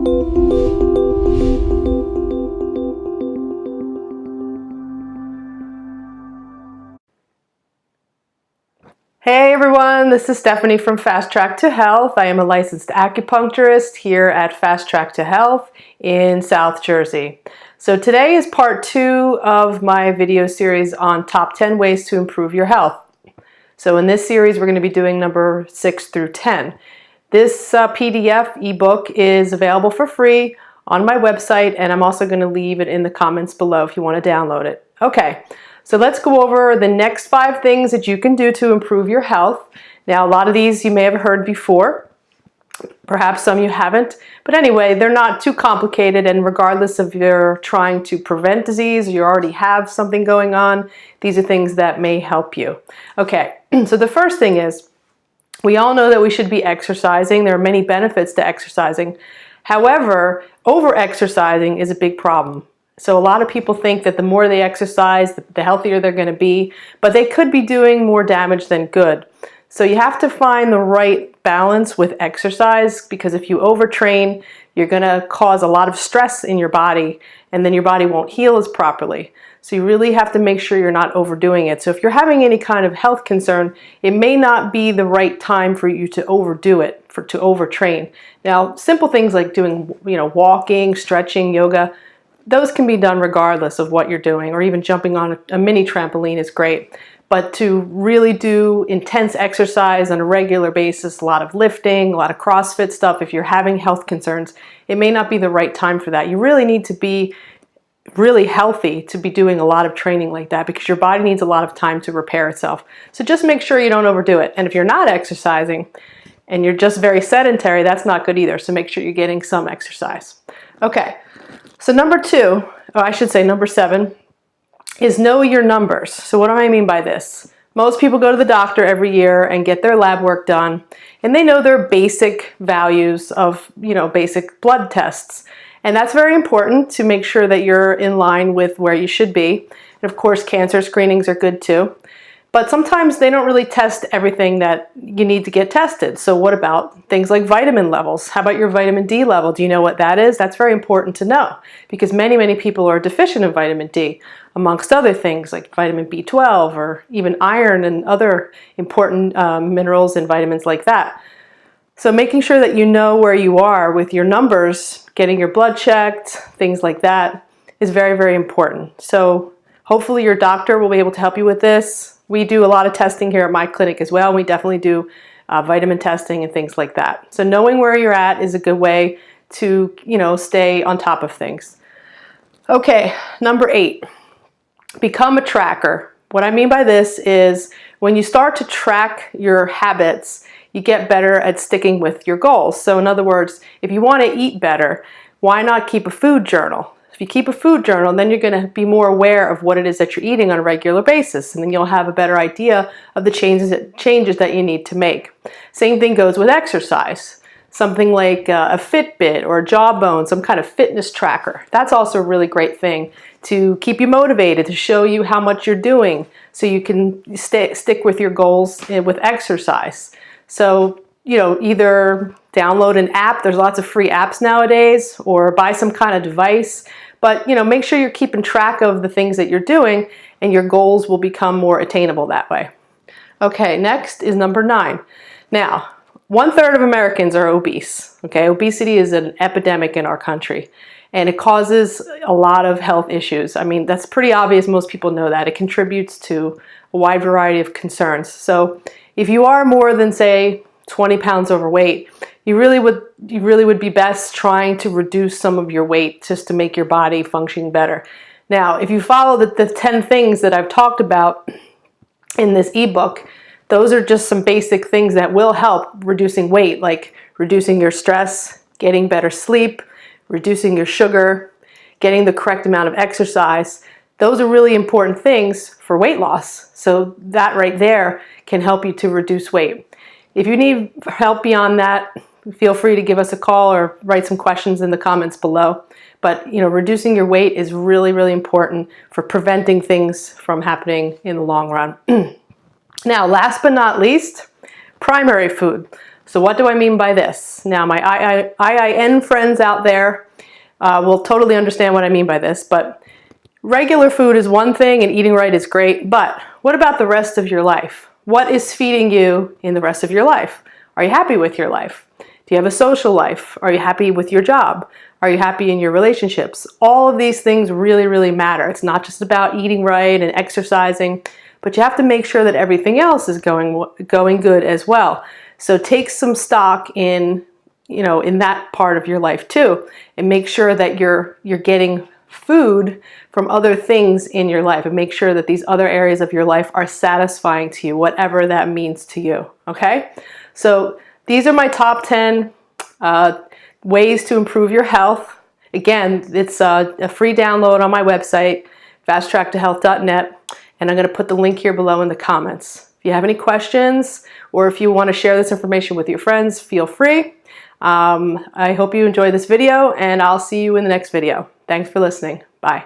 Hey everyone, this is Stephanie from Fast Track to Health. I am a licensed acupuncturist here at Fast Track to Health in South Jersey. So today is part 2 of my video series on top 10 ways to improve your health. So in this series, we're going to be doing number 6 through 10. This PDF ebook is available for free on my website, and I'm also going to leave it in the comments below if you want to download it. Okay. So let's go over the next 5 things that you can do to improve your health. Now, a lot of these you may have heard before. Perhaps some you haven't. But anyway, they're not too complicated, and regardless if you're trying to prevent disease or you already have something going on, these are things that may help you. Okay, so the first thing is, we all know that we should be exercising. There are many benefits to exercising. However, over-exercising is a big problem. So a lot of people think that the more they exercise, the healthier they're going to be, but they could be doing more damage than good. So you have to find the right balance with exercise, because if you overtrain, you're going to cause a lot of stress in your body, and then your body won't heal as properly. So you really have to make sure you're not overdoing it. So if you're having any kind of health concern, it may not be the right time for you to overdo it, to overtrain. Now, simple things like doing, walking, stretching, yoga, those can be done regardless of what you're doing, or even jumping on a mini trampoline is great. But to really do intense exercise on a regular basis, a lot of lifting, a lot of CrossFit stuff, if you're having health concerns, it may not be the right time for that. You really need to be really healthy to be doing a lot of training like that, because your body needs a lot of time to repair itself. So just make sure you don't overdo it. And if you're not exercising and you're just very sedentary, that's not good either. So make sure you're getting some exercise. Okay. So number 7, is know your numbers. So what do I mean by this? Most people go to the doctor every year and get their lab work done, and they know their basic values of, basic blood tests. And that's very important to make sure that you're in line with where you should be. And of course, cancer screenings are good too. But sometimes they don't really test everything that you need to get tested. So what about things like vitamin levels? How about your vitamin D level? Do you know what that is? That's very important to know, because many people are deficient in vitamin D, amongst other things like vitamin B12 or even iron and other important minerals and vitamins like that. So making sure that you know where you are with your numbers, getting your blood checked, things like that is very important. So hopefully your doctor will be able to help you with this. We do a lot of testing here at my clinic as well. We definitely do vitamin testing and things like that. So knowing where you're at is a good way to, stay on top of things. Okay, number 8, become a tracker. What I mean by this is when you start to track your habits, you get better at sticking with your goals. So in other words, if you want to eat better, why not keep a food journal? If you keep a food journal, then you're going to be more aware of what it is that you're eating on a regular basis, and then you'll have a better idea of the changes that you need to make. Same thing goes with exercise. Something like a Fitbit or a Jawbone, some kind of fitness tracker. That's also a really great thing to keep you motivated, to show you how much you're doing, so you can stick with your goals with exercise. So, either download an app, there's lots of free apps nowadays, or buy some kind of device. But, make sure you're keeping track of the things that you're doing, and your goals will become more attainable that way. Okay, next is number 9. Now, 1/3 of Americans are obese. Okay, obesity is an epidemic in our country, and it causes a lot of health issues. I mean, that's pretty obvious. Most people know that. It contributes to a wide variety of concerns. So if you are more than, say, 20 pounds overweight, you really would be best trying to reduce some of your weight just to make your body function better. Now, if you follow the 10 things that I've talked about in this ebook, those are just some basic things that will help reducing weight, like reducing your stress, getting better sleep, reducing your sugar, getting the correct amount of exercise. Those are really important things for weight loss. So that right there can help you to reduce weight. If you need help beyond that, feel free to give us a call or write some questions in the comments below. But reducing your weight is really important for preventing things from happening in the long run. Now, last but not least, primary food. So what do I mean by this? Now my IIN friends out there will totally understand what I mean by this, but regular food is one thing and eating right is great, but what about the rest of your life? What is feeding you in the rest of your life? Are you happy with your life? Do you have a social life? Are you happy with your job? Are you happy in your relationships? All of these things really, really matter. It's not just about eating right and exercising, but you have to make sure that everything else is going good as well. So take some stock in, in that part of your life too, and make sure that you're getting food from other things in your life, and make sure that these other areas of your life are satisfying to you, whatever that means to you. Okay? So these are my top 10 ways to improve your health. Again, it's a free download on my website, fasttracktohealth.net, and I'm going to put the link here below in the comments. If you have any questions, or if you want to share this information with your friends, feel free. I hope you enjoyed this video, and I'll see you in the next video. Thanks for listening. Bye.